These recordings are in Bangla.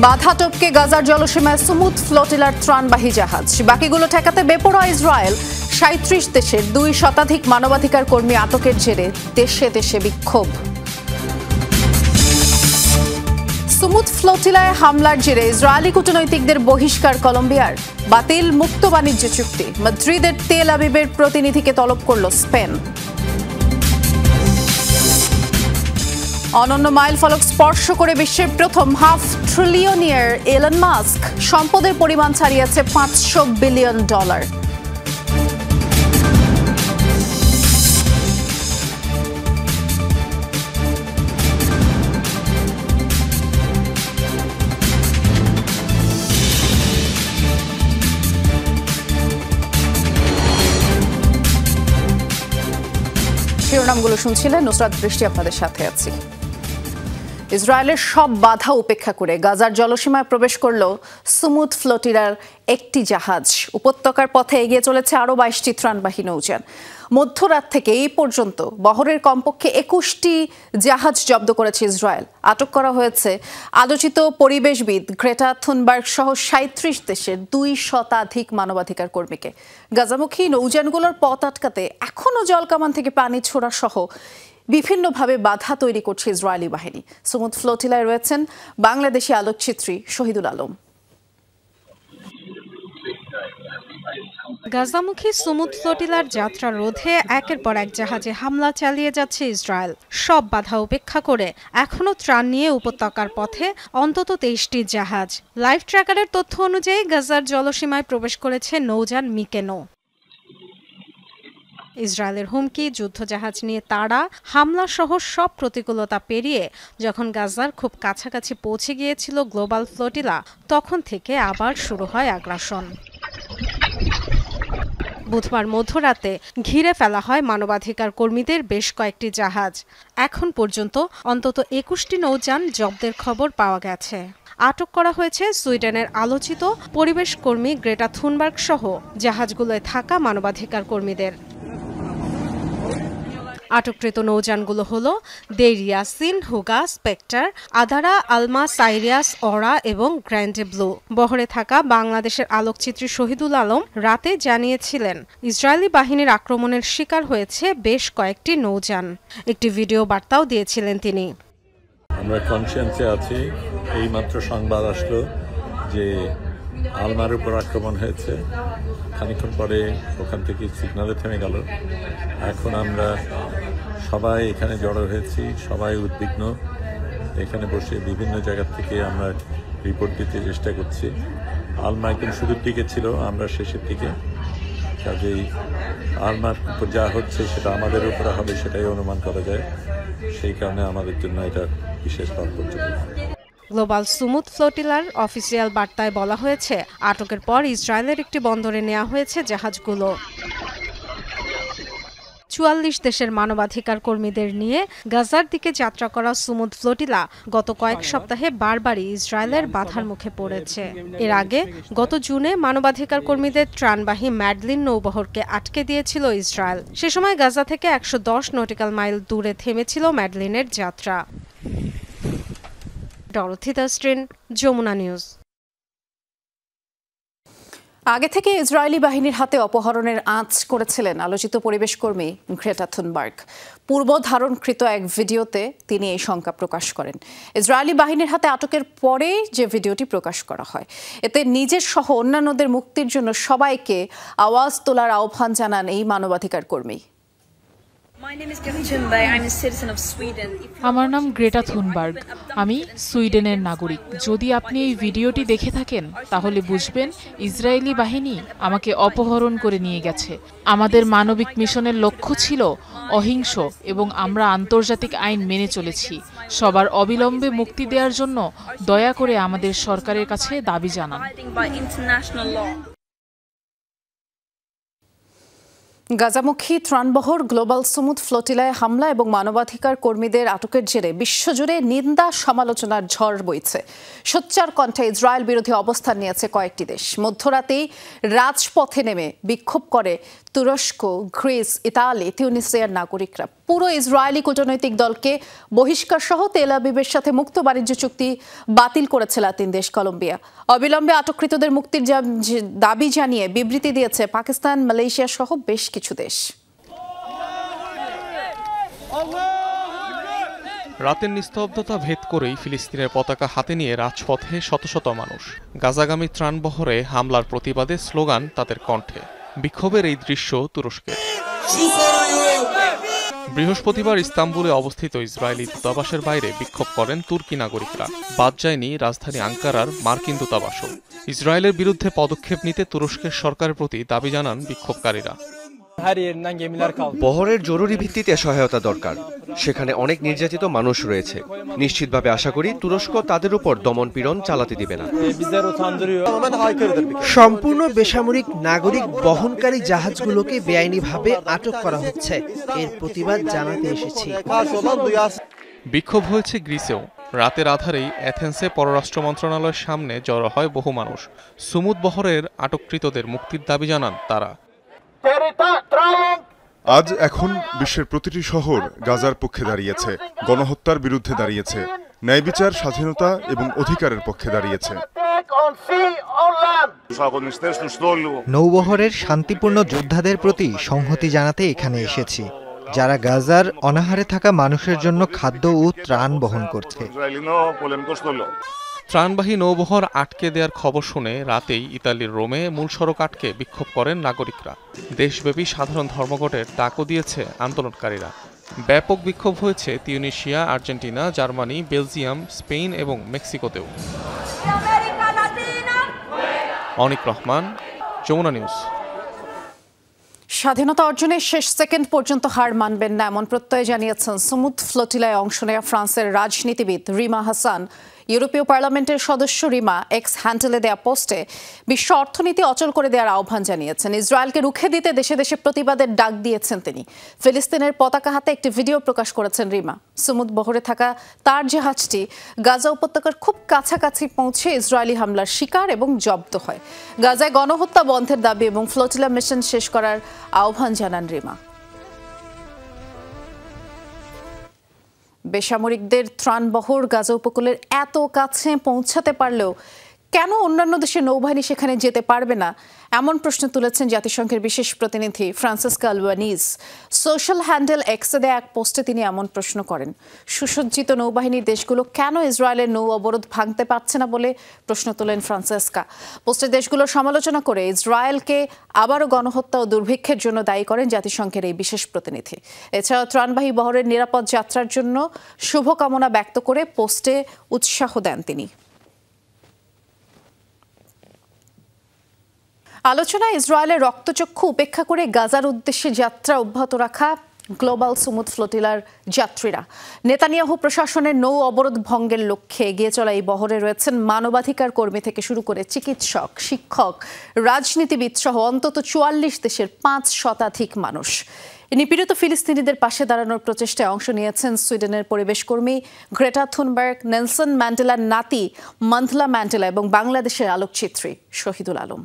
বাধা টপকে গাজার জলসীমায় সুমুদ ফ্লোটিলার ত্রাণবাহী জাহাজ, বাকিগুলো ঠেকাতে বেপরোয়া ইসরায়েল। ৩৭ দেশের ২ শতাধিক মানবাধিকার কর্মী আটকের জেরে দেশে দেশে বিক্ষোভ। সুমুদ ফ্লোটিলায় হামলার জেরে ইসরায়েলি কূটনৈতিকদের বহিষ্কার কলম্বিয়ার। বাতিল মুক্ত বাণিজ্য চুক্তি। মাদ্রিদের তেল আবিবের প্রতিনিধিকে তলব করল স্পেন। অনন্য মাইল ফলক স্পর্শ করে বিশ্বের প্রথম $500 ট্রিলিয়নিয়ার এলন মাস্ক সম্পদের পরিমাণ ছাড়িয়েছে $500 বিলিয়ন। শিরোনামগুলো শুনছিলেন, নুসরাত বৃষ্টি আপনাদের সাথে আছি। ইসরায়েলের সব বাধা উপেক্ষা করে গাজার জলসীমায় প্রবেশ করল সুমুদ ফ্লোটিলার একটি জাহাজ। উপত্যকার পথে এগিয়ে চলেছে আরও 22টি ত্রাণবাহী নৌযান। মধ্যরাত থেকে এই পর্যন্ত বহরের কমপক্ষে 21টি জাহাজ জব্দ করেছে ইসরায়েল। আটক করা হয়েছে আলোচিত পরিবেশবিদ গ্রেটা থুনবার্গ সহ ৩৭ দেশের ২ শতাধিক মানবাধিকার কর্মীকে। গাজামুখী নৌযানগুলোর পথ আটকাতে এখনও জলকামান থেকে পানি ছোড়া সহ বিভিন্নভাবে বাধা তৈরি করছে ইসরায়েলি বাহিনী। সুমুদ ফ্লোটিলায় রয়েছেন বাংলাদেশি আলোকচিত্রী শহীদুল আলম। গাজামুখী সুমুদ ফ্লোটিলার যাত্রা রোধে একের পর এক জাহাজে হামলা চালিয়ে যাচ্ছে ইসরায়েল। সব বাধা উপেক্ষা করে এখনও ত্রাণ নিয়ে উপত্যকার পথে অন্তত 23টি জাহাজ। লাইভ ট্র্যাকারের তথ্য অনুযায়ী গাজার জলসীমায় প্রবেশ করেছে নৌযান মিকেনো। ইসরায়েলের হুমকি, যুদ্ধজাহাজ নিয়ে তাড়া, হামলা সহ সব প্রতিকূলতা পেরিয়ে যখন গাজার খুব কাছাকাছি পৌঁছে গিয়েছিল গ্লোবাল ফ্লোটিলা, তখন থেকে আবার শুরু হয় আগ্রাসন। বুধবার মধ্যরাতে ঘিরে ফেলা হয় মানবাধিকার কর্মীদের বেশ কয়েকটি জাহাজ। এখন পর্যন্ত অন্তত 21টি নৌযান জব্দের খবর পাওয়া গেছে। আটক করা হয়েছে সুইডেনের আলোচিত পরিবেশ কর্মী গ্রেটা থুনবার্গ সহ জাহাজগুলোয় থাকা মানবাধিকার কর্মীদের। আটককৃত নৌযানগুলো হল দেইরিয়াসিন, হুগা, স্পেক্টার, আদারা, আলমা, সাইরিয়াস, অরা এবং গ্র্যান্ডে ব্লু। বহরে থাকা বাংলাদেশের আলোকচিত্রী শহীদুল আলম রাতে জানিয়েছিলেন, ইসরায়েলি বাহিনীর আক্রমণের শিকার হয়েছে বেশ কয়েকটি নৌযান। একটি ভিডিও বার্তাও দিয়েছিলেন তিনি। আমরা কনসিয়েন্সে আছি, এইমাত্র সংবাদ আসলো যে আলমার উপর আক্রমণ হয়েছে। খানিকক্ষণ পরে ওখান থেকে সিগনালে থেমে গেল। এখন আমরা সবাই এখানে জড়ো হয়েছি, সবাই উদ্বিগ্ন। এখানে বসে বিভিন্ন জায়গা থেকে আমরা রিপোর্ট দিতে চেষ্টা করছি। আলমা একদম শুরুর দিকে ছিল, আমরা শেষের দিকে। কাজেই আলমার উপর যা হচ্ছে সেটা আমাদের উপরে হবে সেটাই অনুমান করা যায়। সেই কারণে আমাদের জন্য এটা বিশেষ তাৎপর্যপূর্ণ। গ্লোবাল সুমুদ ফ্লোটিলার অফিসিয়াল বার্তায় বলা হয়েছে, আটকের পর ইসরায়েলের একটি বন্দরে নেওয়া হয়েছে জাহাজগুলো। ৪৪ দেশের মানবাধিকার কর্মীদের নিয়ে গাজার দিকে যাত্রা করা সুমুদ ফ্লোটিলা গত কয়েক সপ্তাহে বারবারই ইসরায়েলের বাধার মুখে পড়েছে। এর আগে গত জুনে মানবাধিকার কর্মীদের ত্রাণবাহী ম্যাডলিন নৌবহরকে আটকে দিয়েছিল ইসরায়েল। সে সময় গাজা থেকে ১১০ নটিক্যাল মাইল দূরে থেমেছিল ম্যাডলিনের যাত্রা। Dorothy Tasrin, Jamuna news. আগে থেকে ইসরায়েলি বাহিনীর হাতে অপহরণের আঁচ করেছিলেন আলোচিত পরিবেশ কর্মী গ্রেটা থুনবার্গ। পূর্ব ধারণকৃত এক ভিডিওতে তিনি এই শঙ্কা প্রকাশ করেন। ইসরায়েলি বাহিনীর হাতে আটকের পরে যে ভিডিওটি প্রকাশ করা হয়, এতে নিজের সহ অন্যান্যদের মুক্তির জন্য সবাইকে আওয়াজ তোলার আহ্বান জানান এই মানবাধিকার কর্মী। আমার নাম গ্রেটা থুনবার্গ, আমি সুইডেনের নাগরিক। যদি আপনি এই ভিডিওটি দেখে থাকেন তাহলে বুঝবেন ইসরায়েলি বাহিনী আমাকে অপহরণ করে নিয়ে গেছে। আমাদের মানবিক মিশনের লক্ষ্য ছিল অহিংস এবং আমরা আন্তর্জাতিক আইন মেনে চলেছি। সবার অবিলম্বে মুক্তি দেওয়ার জন্য দয়া করে আমাদের সরকারের কাছে দাবি জানান। গাজামুখী ত্রাণবহর গ্লোবাল সুমুদ ফ্লোটিলায় হামলা এবং মানবাধিকার কর্মীদের আটকের জেরে বিশ্বজুড়ে নিন্দা সমালোচনার ঝড় বইছে। সোচ্চার কণ্ঠে ইসরায়েল বিরোধী অবস্থান নিয়েছে কয়েকটি দেশ। মধ্যরাতেই রাজপথে নেমে বিক্ষোভ করে তুরস্ক, গ্রিস, ইতালি, তিউনিসিয়ার নাগরিকরা। পুরো ইসরায়েলি কূটনৈতিক দলকে বহিষ্কার সহ তেল আবিবের সাথে মুক্ত বাণিজ্য চুক্তি বাতিল করেছে লাতিন দেশ কলম্বিয়া। অবিলম্বে আটককৃতদের মুক্তির দাবি জানিয়ে বিবৃতি দিয়েছে পাকিস্তান, মালয়েশিয়া সহ বেশ কিছু দেশ। রাতের নিস্তব্ধতা ভেদ করেই ফিলিস্তিনের পতাকা হাতে নিয়ে রাজপথে শত শত মানুষ। গাজাগামী ত্রাণবহরে হামলার প্রতিবাদে স্লোগান তাদের কণ্ঠে। বিক্ষোভের এই দৃশ্য তুরস্কের। বৃহস্পতিবার ইস্তাম্বুলে অবস্থিত ইসরায়েলি দূতাবাসের বাইরে বিক্ষোভ করেন তুর্কি নাগরিকরা। বাদ যায়নি রাজধানী আঙ্কারার মার্কিন দূতাবাসও। ইসরায়েলের বিরুদ্ধে পদক্ষেপ নিতে তুরস্কের সরকারের প্রতি দাবি জানান বিক্ষোভকারীরা। বহরের জরুরি ভিত্তিতে সহায়তা দরকার। সেখানে অনেক নির্যাতিত মানুষ রয়েছে। নিশ্চিতভাবে আশা করি তুরস্ক তাদের উপর দমনপীড়ন চালাতে দিবে না। সম্পূর্ণ বেসামরিক নাগরিক বহনকারী জাহাজগুলোকে বেআইনিভাবে আটক করা হচ্ছে। এর প্রতিবাদ জানাতে এসেছি। বিক্ষোভ হয়েছে গ্রিসেও। রাতের আধারেই অ্যাথেন্সে পররাষ্ট্র মন্ত্রণালয়ের সামনে জড়ো হয় বহু মানুষ। সুমুদ বহরের আটককৃতদের মুক্তির দাবি জানান তারা। আজ এখন বিশ্বের প্রতিটি শহর গাজার পক্ষে দাঁড়িয়েছে, গণহত্যার বিরুদ্ধে দাঁড়িয়েছে, ন্যায় বিচার, স্বাধীনতা এবং অধিকারের পক্ষে দাঁড়িয়েছে। নৌবহরের শান্তিপূর্ণ যোদ্ধাদের প্রতি সংহতি জানাতে এখানে এসেছি, যারা গাজার অনাহারে থাকা মানুষের জন্য খাদ্য ও ত্রাণ বহন করছে। ত্রাণবাহী নৌবহর আটকে দেওয়ার খবর শুনে রাতেই ইতালির রোমে মূল সড়ক আটকে বিক্ষোভ করেন নাগরিকরা। দেশব্যাপী সাধারণ ধর্মঘটের ডাকও দিয়েছে আন্দোলনকারীরা। ব্যাপক বিক্ষোভ হয়েছে Tunisia, Argentina, Germany, Belgium, Spain এবং মেক্সিকোতেও। অনিক রহমান, যমুনা নিউজ। স্বাধীনতা অর্জনের শেষ সেকেন্ড পর্যন্ত হার মানবেন না এমন প্রত্যয় জানিয়েছেন সুমুদ ফ্লোটিলায় অংশ নেওয়া ফ্রান্সের রাজনীতিবিদ রিমা হাসান। ইউরোপীয় পার্লামেন্টের সদস্য রিমা এক্স হ্যান্ডেলে দেয়া পোস্টে বিশ্ব অর্থনীতি অচল করে দেওয়ার আহ্বান জানিয়েছেন। ইসরায়েলকে রুখে দিতে দেশে দেশে প্রতিবাদের ডাক দিয়েছেন তিনি। ফিলিস্তিনের পতাকা হাতে একটি ভিডিও প্রকাশ করেছেন রিমা। সুমুদ বহরে থাকা তার জাহাজটি গাজা উপত্যকার খুব কাছাকাছি পৌঁছে ইসরায়েলি হামলার শিকার এবং জব্দ হয়। গাজায় গণহত্যা বন্ধের দাবি এবং ফ্লোটিলা মিশন শেষ করার আহ্বান জানান রিমা। বেসামরিকদের ত্রাণবহর গাজা উপকূলের এত কাছে পৌঁছাতে পারলেও কেন অন্যান্য দেশের নৌবাহিনী সেখানে যেতে পারবে না, এমন প্রশ্ন তুলেছেন জাতিসংঘের বিশেষ প্রতিনিধি ফ্রান্সিসকা আলবানিজ। সোশ্যাল হ্যান্ডেল এক্সে দেয়া এক পোস্টে তিনি এমন প্রশ্ন করেন। সুসজ্জিত নৌবাহিনীর দেশগুলো কেন ইসরায়েলের নৌ অবরোধ ভাঙতে পারছে না বলে প্রশ্ন তোলেন ফ্রান্সিসকা। পোস্টে দেশগুলোর সমালোচনা করে ইসরায়েলকে আবারও গণহত্যা ও দুর্ভিক্ষের জন্য দায়ী করেন জাতিসংঘের এই বিশেষ প্রতিনিধি। এছাড়াও ত্রাণবাহী বহরের নিরাপদ যাত্রার জন্য শুভকামনা ব্যক্ত করে পোস্টে উৎসাহ দেন তিনি। আলোচনায় ইসরায়েলের রক্তচক্ষু উপেক্ষা করে গাজার উদ্দেশ্যে যাত্রা অব্যাহত রাখা গ্লোবাল সুমুদ ফ্লোটিলার যাত্রীরা। নেতানিয়াহু প্রশাসনের নৌ অবরোধ ভঙ্গের লক্ষ্যে এগিয়ে চলা এই বহরে রয়েছেন মানবাধিকার কর্মী থেকে শুরু করে চিকিৎসক, শিক্ষক, রাজনীতিবিদ সহ অন্তত 44 দেশের 5 শতাধিক মানুষ। নিপীড়িত ফিলিস্তিনিদের পাশে দাঁড়ানোর প্রচেষ্টায় অংশ নিয়েছেন সুইডেনের পরিবেশ কর্মী গ্রেটা থুনবার্গ, নেলসন ম্যান্ডেলার নাতি মন্থলা ম্যান্ডেলা এবং বাংলাদেশের আলোকচিত্রী শহীদুল আলম।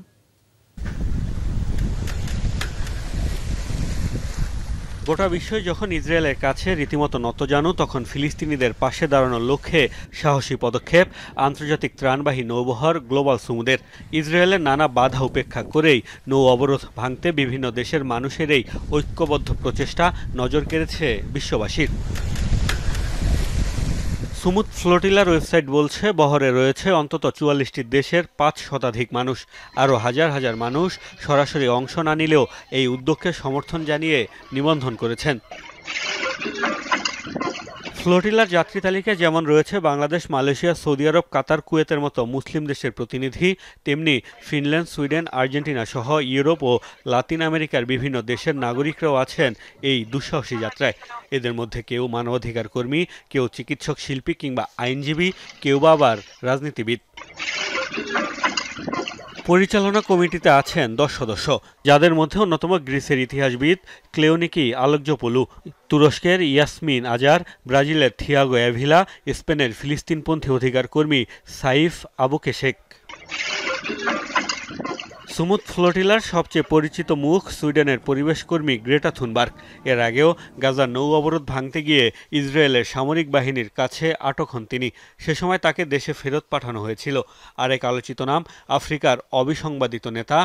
গোটা বিশ্বই যখন ইসরায়েলের কাছে রীতিমতো নতজানু, তখন ফিলিস্তিনিদের পাশে দাঁড়ানোর লক্ষ্যে সাহসী পদক্ষেপ আন্তর্জাতিক ত্রাণবাহী নৌবহর গ্লোবাল সুমুদের। ইসরায়েলের নানা বাধা উপেক্ষা করেই নৌ অবরোধ ভাঙতে বিভিন্ন দেশের মানুষের এই ঐক্যবদ্ধ প্রচেষ্টা নজর কেড়েছে বিশ্ববাসীর। সুমুদ ফ্লোটিলার ওয়েবসাইট বলছে বহরে রয়েছে অন্তত 44টি দেশের 5 শতাধিক মানুষ। আরও হাজার হাজার মানুষ সরাসরি অংশ না নিলেও এই উদ্যোগকে সমর্থন জানিয়ে নিবন্ধন করেছেন। ফ্লোটিলার যাত্রী তালিকায় যেমন রয়েছে বাংলাদেশ, মালয়েশিয়া, সৌদি আরব, কাতার, কুয়েতের মতো মুসলিম দেশের প্রতিনিধি, তেমনি ফিনল্যান্ড, সুইডেন, আর্জেন্টিনা সহ ইউরোপ ও লাতিন আমেরিকার বিভিন্ন দেশের নাগরিকরাও আছেন এই দুঃসাহসী যাত্রায়। এদের মধ্যে কেউ মানবাধিকার কর্মী, কেউ চিকিৎসক, শিল্পী কিংবা আইনজীবী, কেউ বা আবার রাজনীতিবিদ। পরিচালনা কমিটিতে আছেন 10 সদস্য, যাদের মধ্যে অন্যতম গ্রিসের ইতিহাসবিদ ক্লেওনিকি আলোকজোপোলু, তুরস্কের ইয়াসমিন আজার, ব্রাজিলের থিয়াগো অ্যাভিলা, স্পেনের ফিলিস্তিনপন্থী অধিকার কর্মী সাইফ আবু কেশেক। সুমুদ ফ্লোটিলার সবচেয়ে পরিচিত মুখ সুইডেনের পরিবেশকর্মী গ্রেটা থুনবার্গ। এর আগেও গাজার নৌ অবরোধ ভাঙতে গিয়ে ইসরায়েলের সামরিক বাহিনীর কাছে আটক হন তিনি। সে সময় তাকে দেশে ফেরত পাঠানো হয়েছিল। আরেক আলোচিত নাম আফ্রিকার অবিসংবাদিত নেতা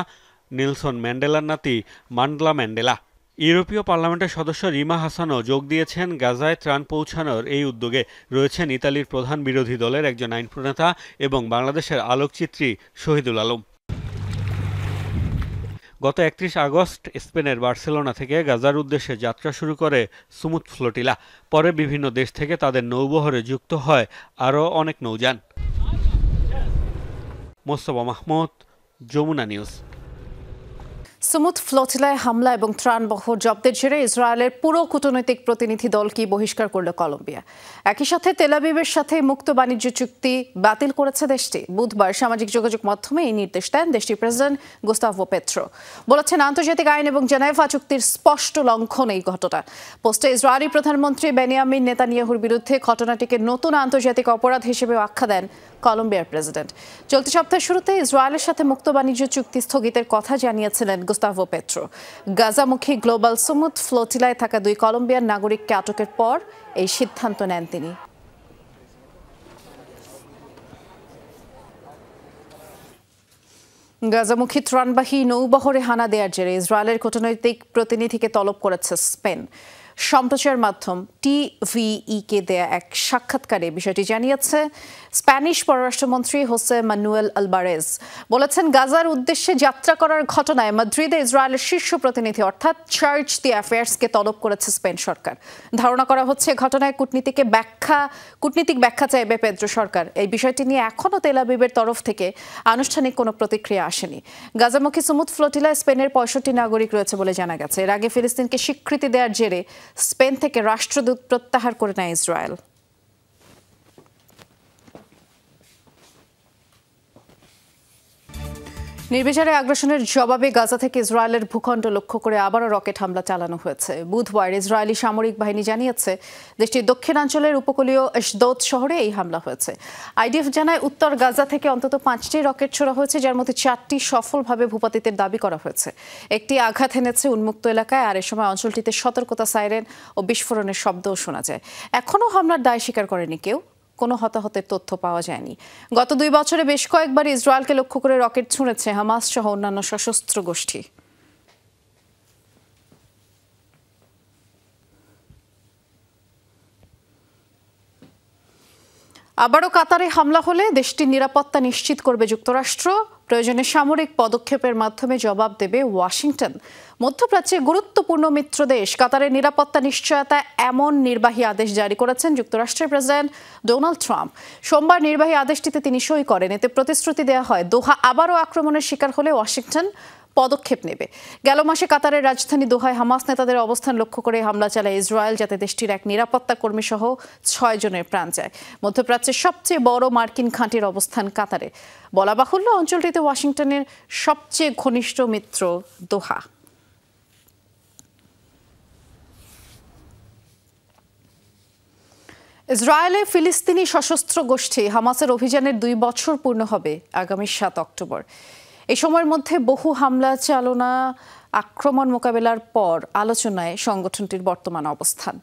নেলসন ম্যান্ডেলার নাতি মান্ডলা ম্যান্ডেলা। ইউরোপীয় পার্লামেন্টের সদস্য রিমা হাসানও যোগ দিয়েছেন গাজায় ত্রাণ পৌঁছানোর এই উদ্যোগে। রয়েছেন ইতালির প্রধান বিরোধী দলের একজন আইন প্রণেতা এবং বাংলাদেশের আলোকচিত্রী শহীদুল আলম। গত 31 আগস্ট স্পেনের বার্সেলোনা থেকে গাজার উদ্দেশ্যে যাত্রা শুরু করে সুমুদ ফ্লোটিলা। পরে বিভিন্ন দেশ থেকে তাদের নৌবহরে যুক্ত হয় আরও অনেক নৌযান। মোস্তফা মাহমুদ, যমুনা নিউজ। সুমুদ ফ্লোটিলায় হামলা এবং ত্রাণবহর জব্দের জেরে ইসরায়েলের পুরো কূটনৈতিক প্রতিনিধি দলকে বহিষ্কার করল কলম্বিয়া। একই সাথে তেল আবিবের সাথে মুক্ত বাণিজ্য চুক্তি বাতিল করেছে দেশটি। বুধবার সামাজিক যোগাযোগ মাধ্যমে এই নির্দেশ দেন দেশটির প্রেসিডেন্ট গুস্তাভো পেট্রো। বলেছেন, আন্তর্জাতিক আইন এবং জেনেভা চুক্তির স্পষ্ট লঙ্ঘন এই ঘটনা। পোস্টে ইসরায়েলি প্রধানমন্ত্রী বেনিয়ামিন নেতানিয়াহুর বিরুদ্ধে ঘটনাটিকে নতুন আন্তর্জাতিক অপরাধ হিসেবে আখ্যা দেন কলম্বিয়ার প্রেসিডেন্ট। চলতি সপ্তাহের শুরুতে ইসরায়েলের সাথে মুক্ত বাণিজ্য চুক্তি স্থগিতের কথা জানিয়েছিলেন গুস্তাভো পেট্রো। গাজামুখী গ্লোবাল সুমুদ ফ্লোটিলায় থাকা 2 কলম্বিয়ান নাগরিককে আটকের পর এই সিদ্ধান্ত নেন তিনি। গাজামুখী ত্রাণবাহী নৌবহরে হানা দেওয়ার জেরে ইসরায়েলের কূটনৈতিক প্রতিনিধিকে তলব করেছে স্পেন। সম্প্রচার মাধ্যম টিভিইকে দেয়া এক সাক্ষাৎকারে বিষয়টি জানিয়েছে স্প্যানিশ পররাষ্ট্রমন্ত্রী হোসে মানুয়েল আলবারেজ। বলেছেন, গাজার উদ্দেশ্যে যাত্রা করার ঘটনায় মাদ্রিদে ইসরায়েলের শীর্ষ প্রতিনিধি অর্থাৎ চার্জ দি অ্যাফেয়ার্সকে তলব করেছে স্পেন সরকার। ধারণা করা হচ্ছে ঘটনায় কূটনীতিক ব্যাখ্যা চাইবে পেদ্রো সরকার। এই বিষয়টি নিয়ে এখনও তেল আবিবের তরফ থেকে আনুষ্ঠানিক কোনো প্রতিক্রিয়া আসেনি। গাজামুখী সুমুদ ফ্লোটিলায় স্পেনের 65 নাগরিক রয়েছে বলে জানা গেছে। এর আগে ফিলিস্তিনকে স্বীকৃতি দেওয়ার জেরে স্পেন থেকে রাষ্ট্রদূত প্রত্যাহার করে নেয় ইসরায়েল। নির্বিচারে আগ্রাসনের জবাবে গাজা থেকে ইসরায়েলের ভূখণ্ড লক্ষ্য করে আবারও রকেট হামলা চালানো হয়েছে। বুধবার ইসরায়েলি সামরিক বাহিনী জানিয়েছে দেশটির দক্ষিণাঞ্চলের উপকূলীয় এশদোদ শহরে এই হামলা হয়েছে। আইডিএফ জানায়, উত্তর গাজা থেকে অন্তত 5টি রকেট ছোড়া হয়েছে, যার মধ্যে 4টি সফলভাবে ভূপাতিতের দাবি করা হয়েছে। একটি আঘাত এনেছে উন্মুক্ত এলাকায়, আর এ সময় অঞ্চলটিতে সতর্কতা সাইরেন ও বিস্ফোরণের শব্দও শোনা যায়। এখনও হামলার দায় স্বীকার করেনি কেউ। কোনো হতাহতের তথ্য পাওয়া যায়নি। গত 2 বছরে বেশ কয়েকবার ইসরায়েলকে লক্ষ্য করে রকেট ছুঁড়েছে হামাস সহ অন্যান্য সশস্ত্র গোষ্ঠী। আবারও কাতারে হামলা হলে দেশটির নিরাপত্তা নিশ্চিত করবে যুক্তরাষ্ট্র। প্রয়োজনে সামরিক পদক্ষেপের মাধ্যমে জবাব দেবে ওয়াশিংটন। মধ্যপ্রাচ্যে গুরুত্বপূর্ণ মিত্র দেশ কাতারের নিরাপত্তা নিশ্চয়তা এমন নির্বাহী আদেশ জারি করেছেন যুক্তরাষ্ট্রের প্রেসিডেন্ট ডোনাল্ড ট্রাম্প। সোমবার নির্বাহী আদেশটিতে তিনি সই করেন। এতে প্রতিশ্রুতি দেওয়া হয়, দোহা আবারও আক্রমণের শিকার হলে ওয়াশিংটন পদক্ষেপ নেবে। গেল মাসে কাতারের রাজধানী দোহায় হামাস নেতাদের অবস্থান লক্ষ্য করে হামলা চালায় ইসরায়েল, যাতে দেশটির এক নিরাপত্তা কর্মী সহ 6 জনের প্রাণ যায়। মধ্যপ্রাচ্যের সবচেয়ে বড় মার্কিন ঘাঁটির অবস্থান কাতারে। বলা বাহুল্য, অঞ্চলটিতে ওয়াশিংটনের সবচেয়ে ঘনিষ্ঠ মিত্র দোহা। ইসরায়েলে ফিলিস্তিনি সশস্ত্র গোষ্ঠী হামাসের অভিযানের 2 বছর পূর্ণ হবে আগামী 7 অক্টোবর। এই সময়ের মধ্যে বহু হামলা চালনা, আক্রমণ মোকাবেলার পর আলোচনায় সংগঠনটির বর্তমান অবস্থান।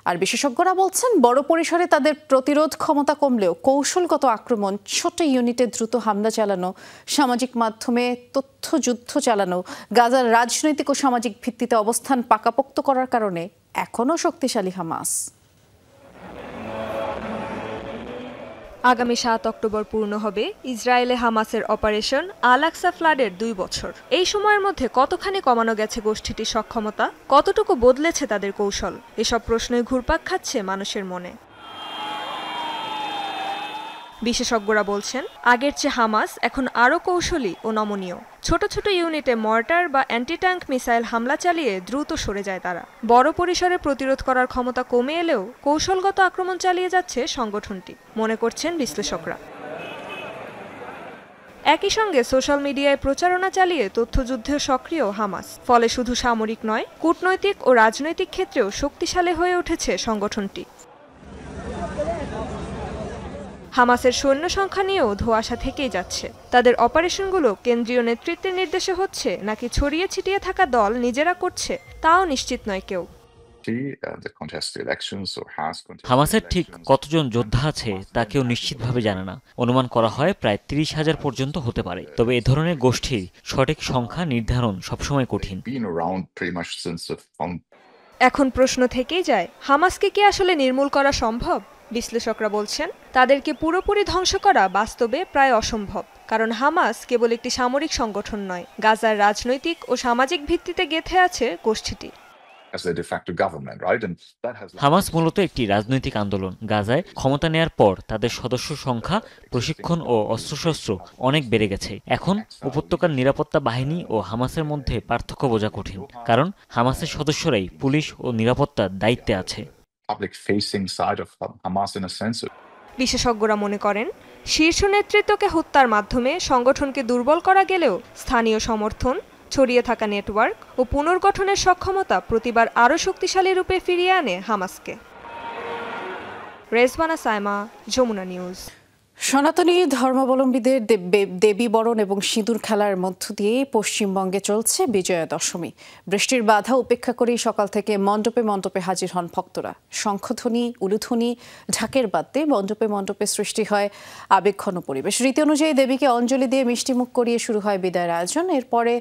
আর বিশেষজ্ঞরা বলছেন, বড় পরিসরে তাদের প্রতিরোধ ক্ষমতা কমলেও কৌশলগত আক্রমণ, ছোট ইউনিটে দ্রুত হামলা চালানো, সামাজিক মাধ্যমে তথ্যযুদ্ধ চালানো, গাজার রাজনৈতিক ও সামাজিক ভিত্তিতে অবস্থান পাকাপোক্ত করার কারণে এখনও শক্তিশালী হামাস। আগামী 7 অক্টোবর পূর্ণ হবে ইসরায়েলে হামাসের অপারেশন আল আকসা ফ্লাডের 2 বছর। এই সময়ের মধ্যে কতখানি কমানো গেছে গোষ্ঠীটির সক্ষমতা, কতটুকু বদলেছে তাদের কৌশল, এসব প্রশ্নই ঘুরপাক খাচ্ছে মানুষের মনে। বিশেষজ্ঞরা বলছেন, আগের চেয়ে হামাস এখন আরও কৌশলী ও নমনীয়। ছোট ছোট ইউনিটে মর্টার বা অ্যান্টি ট্যাঙ্ক মিসাইল হামলা চালিয়ে দ্রুত সরে যায় তারা। বড় পরিসরে প্রতিরোধ করার ক্ষমতা কমে এলেও কৌশলগত আক্রমণ চালিয়ে যাচ্ছে সংগঠনটি, মনে করছেন বিশ্লেষকরা। একই সঙ্গে সোশ্যাল মিডিয়ায় প্রচারণা চালিয়ে তথ্যযুদ্ধেও সক্রিয় হামাস। ফলে শুধু সামরিক নয়, কূটনৈতিক ও রাজনৈতিক ক্ষেত্রেও শক্তিশালী হয়ে উঠেছে সংগঠনটি। হামাসের সৈন্য সংখ্যা নিয়েও ধোঁয়াশা থেকেই যাচ্ছে। তাদের অপারেশনগুলো কেন্দ্রীয় নেতৃত্বের নির্দেশে হচ্ছে নাকি ছড়িয়ে ছিটিয়ে থাকা দল নিজেরা করছে তাও নিশ্চিত নয় কেউ। হামাসের ঠিক কতজন যোদ্ধা আছে তা কেউ নিশ্চিতভাবে জানে না। অনুমান করা হয় প্রায় 30,000 পর্যন্ত হতে পারে। তবে এ ধরনের গোষ্ঠীর সঠিক সংখ্যা নির্ধারণ সবসময় কঠিন। এখন প্রশ্ন থেকেই যায়, হামাসকে কি আসলে নির্মূল করা সম্ভব? বিশ্লেষকরা বলছেন তাদেরকে পুরোপুরি ধ্বংস করা বাস্তবে প্রায় অসম্ভব। কারণ হামাস কেবল একটি সামরিক সংগঠন নয়, গাজার রাজনৈতিক ও সামাজিক ভিত্তিতে গেঁথে আছে গোষ্ঠীটি। হামাস মূলত একটি রাজনৈতিক আন্দোলন। গাজায় ক্ষমতা নেয়ার পর তাদের সদস্য সংখ্যা, প্রশিক্ষণ ও অস্ত্রশস্ত্র অনেক বেড়ে গেছে। এখন উপত্যকার নিরাপত্তা বাহিনী ও হামাসের মধ্যে পার্থক্য বোঝা কঠিন, কারণ হামাসের সদস্যরাই পুলিশ ও নিরাপত্তার দায়িত্বে আছে। বিশেষজ্ঞরা মনে করেন শীর্ষ নেতৃত্বকে হত্যার মাধ্যমে সংগঠনকে দুর্বল করা গেলেও স্থানীয় সমর্থন, ছড়িয়ে থাকা নেটওয়ার্ক ও পুনর্গঠনের সক্ষমতা প্রতিবার আরও শক্তিশালী রূপে ফিরিয়ে আনে হামাসকে। রেজওয়ানা সাইমা, যমুনা নিউজ। সনাতনী ধর্মাবলম্বীদের দেবী বরণ এবং সিঁদুর খেলার মধ্য দিয়ে পশ্চিমবঙ্গে চলছে বিজয়া দশমী। বৃষ্টির বাধা উপেক্ষা করেই সকাল থেকে মণ্ডপে মণ্ডপে হাজির হন ভক্তরা। শঙ্খধ্বনি, উলুধ্বনি, ঢাকের বাদ্যে মণ্ডপে মণ্ডপে সৃষ্টি হয় আবেগঘন পরিবেশ। রীতি অনুযায়ী দেবীকে অঞ্জলি দিয়ে মিষ্টিমুখ করিয়ে শুরু হয় বিদায়ের আয়োজন। এরপরে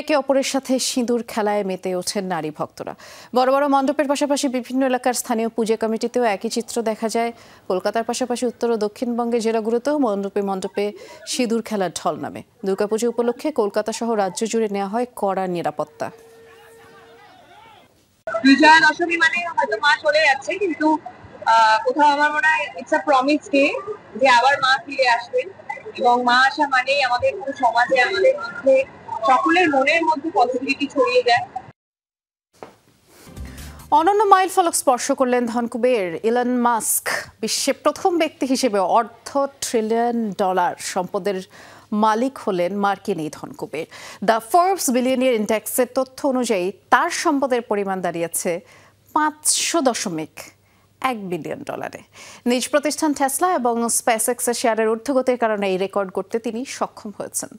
একে অপরের সাথে সিঁদুর খেলায় মেতে ওঠেন নারী ভক্তরা। বড় বড় মণ্ডপের পাশাপাশি বিভিন্ন এলাকার স্থানীয় পূজা কমিটিতেও একই চিত্র দেখা যায়। কলকাতার পাশাপাশি উত্তর ও দক্ষিণবঙ্গে জেলাগুলোতেও মণ্ডপে মণ্ডপে সিঁদুর খেলার ঢল নামে। দুর্গাপুজো উপলক্ষে কলকাতা সহ রাজ্য জুড়ে নেওয়া হয় কড়া নিরাপত্তা। বিজয়া দশমী মানে হয়তো মা চলে যাচ্ছে, কিন্তু কোথাও আমার মনে হয় ইটস আ প্রমিস ডে যে আবার মা ফিরে আসবেন, এবং মা আসা মানেই আমাদের পুরো সমাজে, আমাদের মধ্যে, সকলের মনের মধ্যে পজিটিভিটি ছড়িয়ে যায়। অনন্য মাইল ফলক স্পর্শ করলেন ধনকুবের ইলন মাস্ক। বিশ্বে প্রথম ব্যক্তি হিসেবে $1 ট্রিলিয়ন সম্পদের মালিক হলেন মার্কিন এই ধনকুবের। দ্য ফোর্বস বিলিয়নিয়ার ইন্ডেক্সের তথ্য অনুযায়ী তার সম্পদের পরিমাণ দাঁড়িয়েছে $500.1 বিলিয়ন। নিজ প্রতিষ্ঠান টেসলা এবং স্পেসএক্সের শেয়ারের ঊর্ধ্বগতির কারণে এই রেকর্ড করতে তিনি সক্ষম হয়েছেন।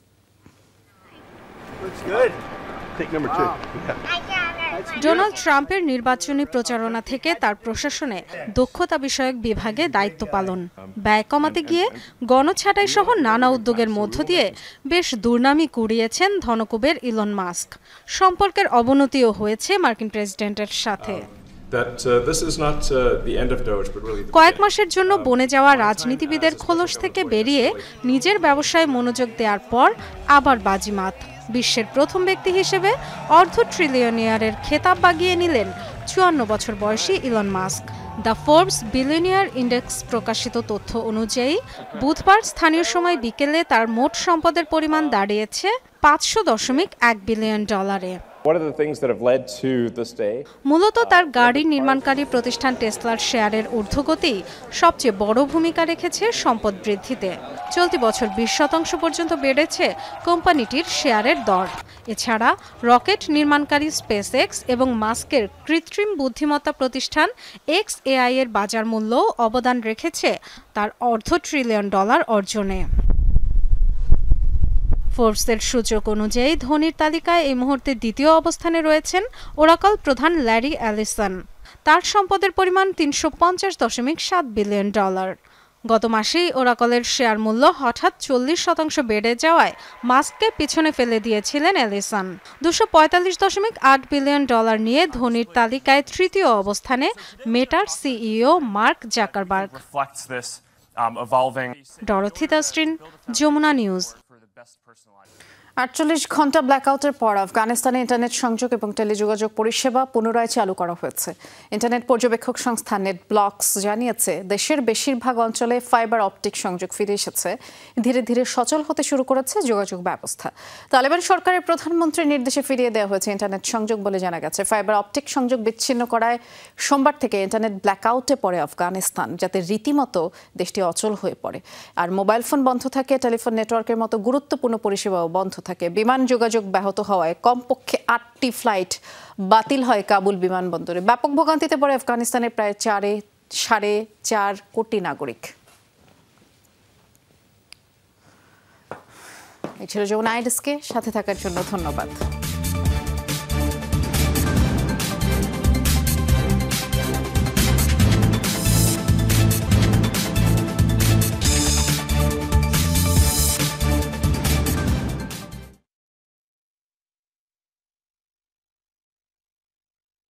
ডোনাল্ড ট্রাম্পের নির্বাচনী প্রচারণা থেকে তার প্রশাসনে দক্ষতা বিষয়ক বিভাগে দায়িত্ব পালন, ব্যয় কমাতে গিয়ে গণছাঁটাই সহ নানা উদ্যোগের মধ্য দিয়ে বেশ দুর্নামি কুড়িয়েছেন ধনকুবের ইলন মাস্ক। সম্পর্কের অবনতিও হয়েছে মার্কিন প্রেসিডেন্টের সাথে। কয়েক মাসের জন্য বনে যাওয়া রাজনীতিবিদের খোলস থেকে বেরিয়ে নিজের ব্যবসায় মনোযোগ দেওয়ার পর আবার বাজিমাত। বিশ্বের প্রথম ব্যক্তি হিসেবে $1 ট্রিলিয়নিয়ারের খেতাব বাগিয়ে নিলেন 54 বছর বয়সী Elon Musk. The Forbes billionaire index প্রকাশিত তথ্য অনুযায়ী বুধবার স্থানীয় সময় বিকেলে তার মোট সম্পদের পরিমাণ দাঁড়িয়েছে $500.1 বিলিয়ন। মূলত তার গাড়ি নির্মাণকারী প্রতিষ্ঠান টেসলার শেয়ারের ঊর্ধ্বগতি সবচেয়ে বড় ভূমিকা রেখেছে সম্পদ বৃদ্ধিতে। চলতি বছর 20% পর্যন্ত বেড়েছে কোম্পানিটির শেয়ারের দর। এছাড়া রকেট নির্মাণকারী স্পেসএক্স এবং মাস্কের কৃত্রিম বুদ্ধিমত্তা প্রতিষ্ঠান XAI এর বাজার মূল্যও অবদান রেখেছে তার $1 ট্রিলিয়ন অর্জনে। ফোর্বসের সূচক অনুযায়ী ধনীর তালিকায় এই মুহূর্তে দ্বিতীয় অবস্থানে রয়েছেন ওরাকল প্রধান ল্যারি অ্যালিসন। তার সম্পদের পরিমাণ $350.7 বিলিয়ন। গত মাসেই ওরাকলের শেয়ার মূল্য হঠাৎ 40% বেড়ে যাওয়ায় মাস্ককে পিছনে ফেলে দিয়েছিলেন অ্যালিসন। $245.8 বিলিয়ন নিয়ে ধনীর তালিকায় তৃতীয় অবস্থানে মেটার CEO Mark Zuckerberg. Dorothy Tasrin, Jamuna news. 48 ঘন্টা ব্ল্যাকআউটের পর আফগানিস্তানে ইন্টারনেট সংযোগ এবং টেলিযোগাযোগ পরিষেবা পুনরায় চালু করা হয়েছে। ইন্টারনেট পর্যবেক্ষক সংস্থা নেটব্লকস জানিয়েছে দেশের বেশিরভাগ অঞ্চলে ফাইবার অপটিক সংযোগ ফিরে এসেছে। ধীরে ধীরে সচল হতে শুরু করেছে যোগাযোগ ব্যবস্থা। তালেবান সরকারের প্রধানমন্ত্রীর নির্দেশে ফিরিয়ে দেওয়া হয়েছে ইন্টারনেট সংযোগ বলে জানা গেছে। ফাইবার অপটিক সংযোগ বিচ্ছিন্ন করায় সোমবার থেকে ইন্টারনেট ব্ল্যাকআউটে পড়ে আফগানিস্তান, যাতে রীতিমতো দেশটি অচল হয়ে পড়ে। আর মোবাইল ফোন বন্ধ থাকে, টেলিফোন নেটওয়ার্কের মতো গুরুত্বপূর্ণ পরিষেবাও বন্ধ থাকে। বিমান যোগাযোগ ব্যাহত হওয়ায় কমপক্ষে 8টি ফ্লাইট বাতিল হয় কাবুল বিমানবন্দরে। ব্যাপক ভোগান্তিতে পড়ে আফগানিস্তানের প্রায় 4.5 কোটি নাগরিক। এই ছিল যমুনা আইডেস্কে সাথে থাকার জন্য ধন্যবাদ।